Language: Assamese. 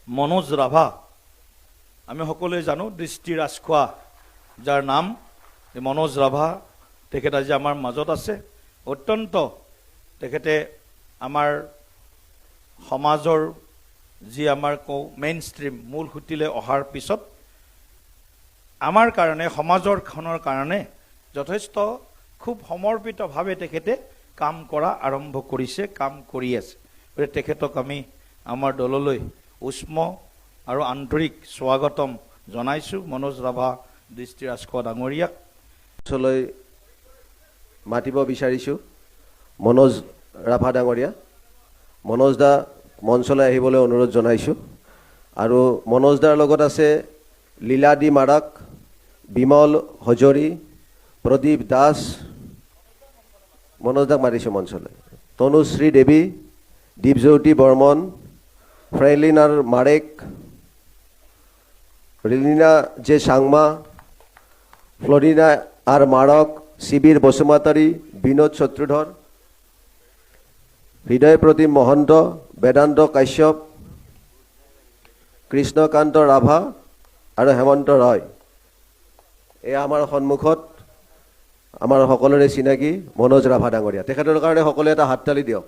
মনোজ ৰাভা, আমি সকলোৱে জানো দৃষ্টি ৰাজখোৱা যাৰ নাম মনোজ ৰাভা, তেখেত আজি আমাৰ মাজত আছে। অত্যন্ত তেখেতে আমাৰ সমাজৰ যি আমাৰ কওঁ মেইন ষ্ট্ৰীম মূল সুঁতিলৈ অহাৰ পিছত আমাৰ কাৰণে সমাজৰখনৰ কাৰণে যথেষ্ট খুব সমৰ্পিতভাৱে তেখেতে কাম কৰা আৰম্ভ কৰিছে, কাম কৰি আছে। গতিকে তেখেতক আমি আমাৰ দললৈ উষ্ম আৰু আন্তৰিক স্বাগতম জনাইছোঁ। মনোজ ৰাভা দৃষ্টি ৰাজখোৱা ডাঙৰীয়াক মঞ্চলৈ মাতিব বিচাৰিছোঁ। মনোজ ৰাভা ডাঙৰীয়া, মনোজ দা মঞ্চলৈ আহিবলৈ অনুৰোধ জনাইছোঁ। আৰু মনোজ দাৰ লগত আছে লীলাদি মাৰাক, বিমল হজৰী, প্ৰদীপ দাস। মনোজ দাক মাতিছোঁ মঞ্চলৈ। তনুশ্ৰী দেৱী, দীপজ্যোতি বৰ্মন, ফ্ৰেলিনাৰ মাৰেক, ৰিলিনা জে চাংমা, ফ্লৰিনা আৰ মাৰক, শিবিৰ বসুমতাৰী, বিনোদ শত্ৰুধৰ, হৃদয় প্ৰদীপ মহন্ত, বেদান্ত কাশ্যপ, কৃষ্ণকান্ত ৰাভা আৰু হেমন্ত ৰয়। এয়া আমাৰ সন্মুখত আমাৰ সকলোৰে চিনাকি মনোজ ৰাভা ডাঙৰীয়া। তেখেতৰ কাৰণে সকলোৱে এটা হাততালি দিয়ক।